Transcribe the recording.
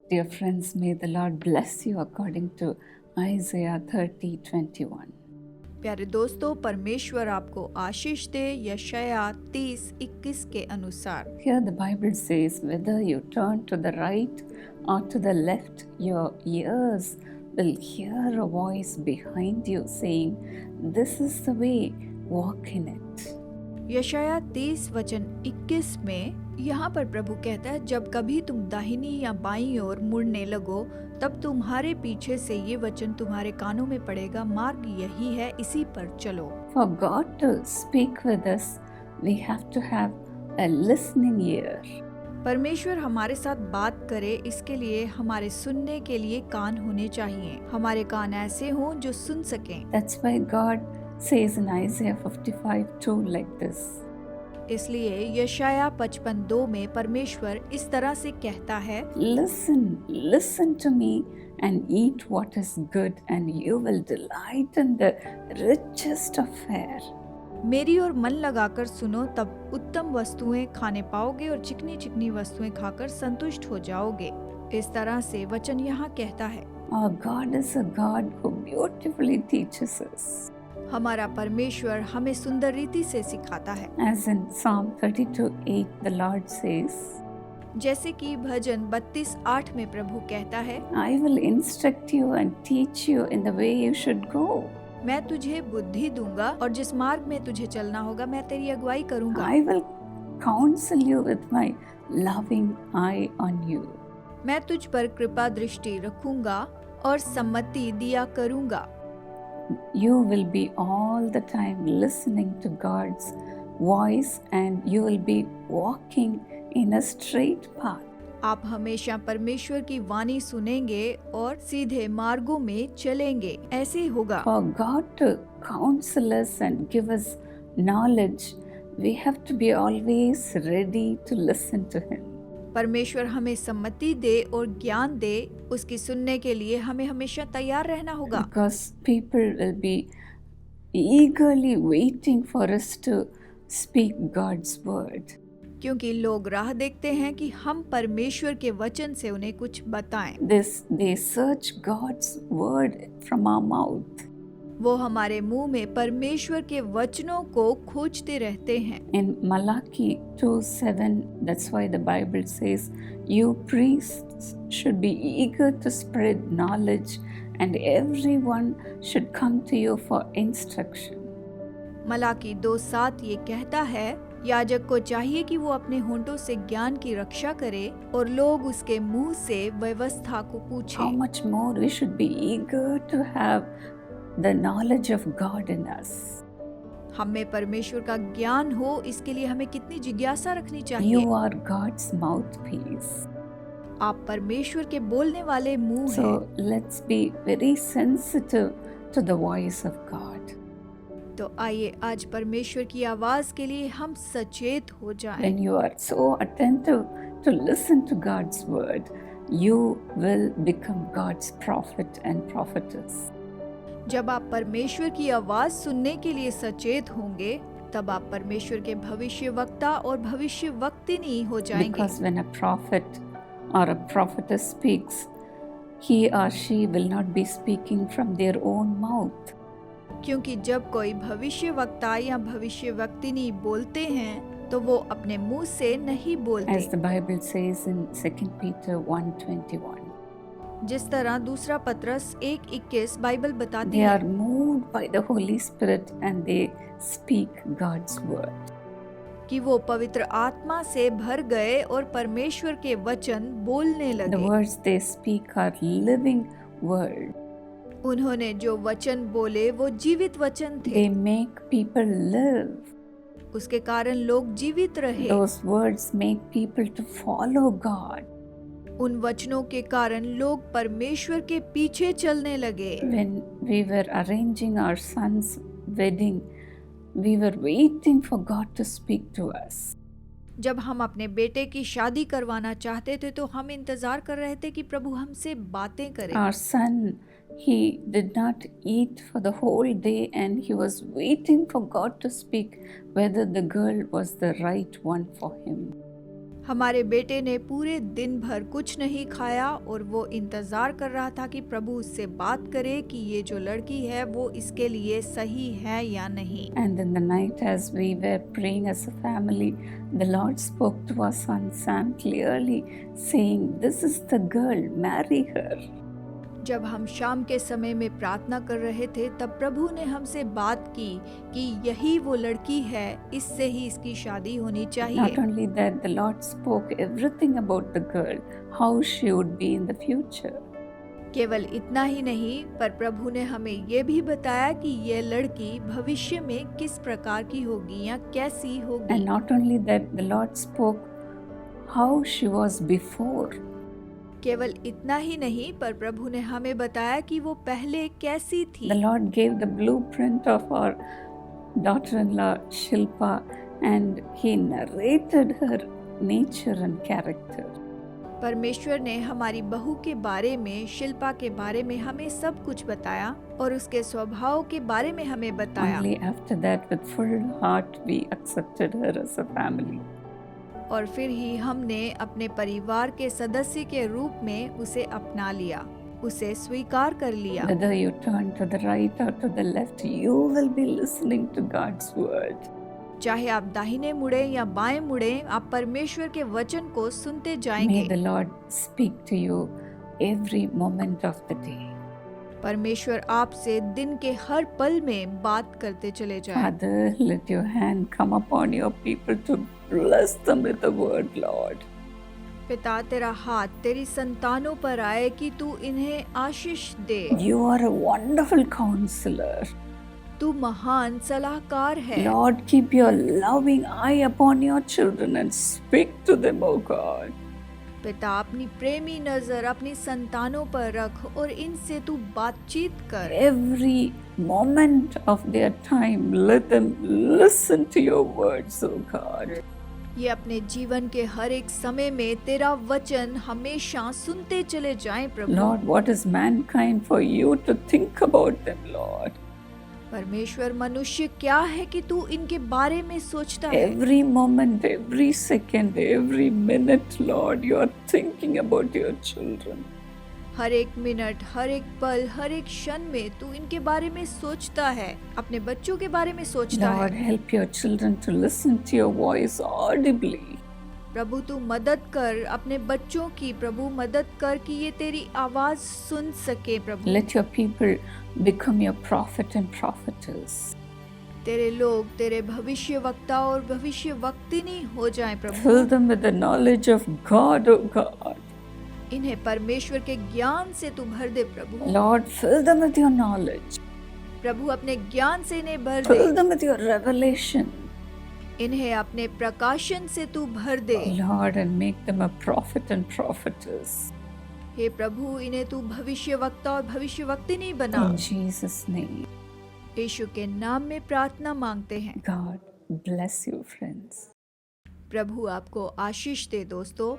Dear friends, may the Lord bless you according to Isaiah 30:21. प्यारे दोस्तों, परमेश्वर आपको आशीष दे यशाया 30:21 के अनुसार। Here the Bible says, whether you turn to the right or to the left, your ears will hear a voice behind you saying, "This is the way, walk in it." यशाया 30 वचन 21 में यहाँ पर प्रभु कहता है, जब कभी तुम दाहिनी या बाईं ओर मुड़ने लगो, तब तुम्हारे पीछे से ये वचन तुम्हारे कानों में पड़ेगा, मार्ग यही है, इसी पर चलो। For God to speak with us, we have to have a listening ear. परमेश्वर हमारे साथ बात करे, इसके लिए हमारे सुनने के लिए कान होने चाहिए। हमारे कान ऐसे हों जो सुन सकें। That's why God says in Isaiah 55:2 like this. इसलिए यशाया 55:2 में परमेश्वर इस तरह से कहता है, Listen to me and eat what is good, and you will delight in the richest of fare. मेरी ओर मन लगाकर सुनो, तब उत्तम वस्तुएं खाने पाओगे और चिकनी चिकनी वस्तुएं खाकर संतुष्ट हो जाओगे। इस तरह से वचन यहाँ कहता है। Our God is a God who beautifully teaches us. हमारा परमेश्वर हमें सुंदर रीति से सिखाता है। As in Psalm 32:8, the Lord says, जैसे कि भजन 32:8 में प्रभु कहता है, I will instruct you and teach you in the way you should go. मैं तुझे बुद्धि दूंगा और जिस मार्ग में तुझे चलना होगा मैं तेरी अगुवाई करूंगा। I will counsel you with my loving eye on you. मैं तुझ पर कृपा दृष्टि रखूंगा और सम्मति दिया करूंगा। You will be all the time listening to God's voice, and you will be walking in a straight path. आप हमेशा परमेश्वर की वाणी सुनेंगे और सीधे मार्गों में चलेंगे। ऐसे ही होगा। For God to counsel us and give us knowledge, we have to be always ready to listen to Him. परमेश्वर हमें सम्मति दे और ज्ञान दे, उसकी सुनने के लिए हमें हमेशा तैयार रहना होगा। Because people will be eagerly waiting for us to speak God's word. क्योंकि लोग राह देखते हैं कि हम परमेश्वर के वचन से उन्हें कुछ बताएं। They search God's word from our mouth. वो हमारे मुंह में परमेश्वर के वचनों को खोजते रहते हैं। In Malachi 2:7, that's why the Bible says, you priests should be eager to spread knowledge, and everyone should come to you for instruction. Malachi 2:7 ये कहता है, याजक को चाहिए कि वो अपने होंठों से ज्ञान की रक्षा करे और लोग उसके मुंह से व्यवस्था को पूछें। How much more we should be eager to have the knowledge of God in us. हमें परमेश्वर का ज्ञान हो, इसके लिए हमें कितनी जिज्ञासा रखनी चाहिए। You are God's mouthpiece. आप परमेश्वर के बोलने वाले मुंह So हैं। let's be very sensitive to the voice of God. तो आइए आज परमेश्वर की आवाज के लिए हम सचेत हो जाएं। When you are so attentive to listen to God's word, you will become God's prophet and prophetess. जब आप परमेश्वर की आवाज सुनने के लिए सचेत होंगे, तब आप परमेश्वर के भविष्य वक्ता और भविष्य वक्तिनी हो जाएंगे। Because when a prophet or a prophetess speaks, he or she will not be speaking from their own mouth. क्योंकि जब कोई भविष्य वक्ता या भविष्य वक्तिनी बोलते हैं, तो वो अपने मुंह से नहीं बोलते। As the Bible says in 2 Peter 1:21. जिस तरह दूसरा पत्रस 1:21 बाइबल बताती They है, are moved by the Holy Spirit and they speak God's word. कि वो पवित्र आत्मा से भर गए और परमेश्वर के वचन बोलने The लगे। words they speak are living word. उन्होंने जो वचन बोले वो जीवित वचन थे। They make people live. उसके कारण लोग जीवित रहे। Those words make people to follow God. उन वचनों के कारण लोग परमेश्वर के पीछे चलने लगे। When we were arranging our son's wedding, we were waiting for God to speak to us. जब हम अपने बेटे की शादी करवाना चाहते थे, तो हम इंतजार कर रहे थे कि प्रभु हमसे बातें करें। Our son, he did not eat for the whole day, and he was waiting for God to speak whether the girl was the right one for him. हमारे बेटे ने पूरे दिन भर कुछ नहीं खाया और वो इंतजार कर रहा था कि प्रभु उससे बात करे कि ये जो लड़की है वो इसके लिए सही है या नहीं। And in the night, as we were praying as a family, the Lord spoke to our son Sam clearly, saying, "This is the girl, marry her." जब हम शाम के समय में प्रार्थना कर रहे थे तब प्रभु ने हमसे बात की कि यही वो लड़की है, इससे ही इसकी शादी होनी Not चाहिए। only that, the Lord spoke everything about the girl, how she would be in the future. केवल इतना ही नहीं, पर प्रभु ने हमें ये भी बताया कि ये लड़की भविष्य में किस प्रकार की होगी या कैसी होगी। And not only that, the Lord spoke how she was before. केवल इतना ही नहीं, पर प्रभु ने हमें बताया कि वो पहले कैसी थी। The Lord gave the blueprint of our daughter-in-law Shilpa, and He narrated her nature and character. परमेश्वर ने हमारी बहू के बारे में, शिल्पा के बारे में हमें सब कुछ बताया और उसके स्वभाव के बारे में हमें बताया। Only after that, with full heart, we accepted her as a family. और फिर ही हमने अपने परिवार के सदस्य के रूप में उसे अपना लिया, उसे स्वीकार कर लिया। Whether you turn to the right or to the left, you will be listening to God's word. चाहे आप दाहिने मुड़े या बाएं मुड़े, आप परमेश्वर के वचन को सुनते जाएंगे। May the Lord speak to you every moment of the day. परमेश्वर आपसे दिन के हर पल में बात करते चले जाए। Father, let your hand come upon your people to bless them with the word, Lord. पिता, तेरा हाथ तेरी संतानों पर आए कि तू इन्हें आशीष दे। You are a wonderful counselor. तू महान सलाहकार है। Lord, keep your loving eye upon your children and speak to them, O God. पिता, अपनी प्रेमी नजर अपनी संतानों पर रख और इनसे तू बातचीत कर। Every moment of their time, let them listen to your words, O God. ये अपने जीवन के हर एक समय में तेरा वचन हमेशा सुनते चले जाएं प्रभु। Lord, what is mankind for you to think about them, Lord? परमेश्वर, मनुष्य क्या है कि तू इनके बारे में सोचता है। Every moment, every second, every minute, Lord, you are thinking about your children. हर एक मिनट, हर एक पल, हर एक क्षण में तू इनके बारे में सोचता है, अपने बच्चों के बारे में सोचता Lord, है। help your children to listen to your voice audibly. प्रभु तू मदद कर अपने बच्चों की, प्रभु मदद कर कि ये तेरी आवाज सुन सके प्रभु। Let your people become your prophet and prophetess. तेरे लोग तेरे भविष्य वक्ता और भविष्य वक्तिनी हो जाएं प्रभु। Fill them with the knowledge of God, O God. इन्हें परमेश्वर के ज्ञान से तू भर दे प्रभु। Lord, fill them with your knowledge. प्रभु अपने ज्ञान से इन्हें भर दे, Fill them with your revelation, इन्हें अपने प्रकाशन से तू भर दे। Lord, and make them a prophet and prophetess. हे प्रभु, इन्हें तू भविष्य वक्ता और भविष्य वक्तिनी बना। In Jesus' name, यीशु के नाम में प्रार्थना मांगते हैं। God bless you, friends. प्रभु आपको आशीष दे दोस्तों।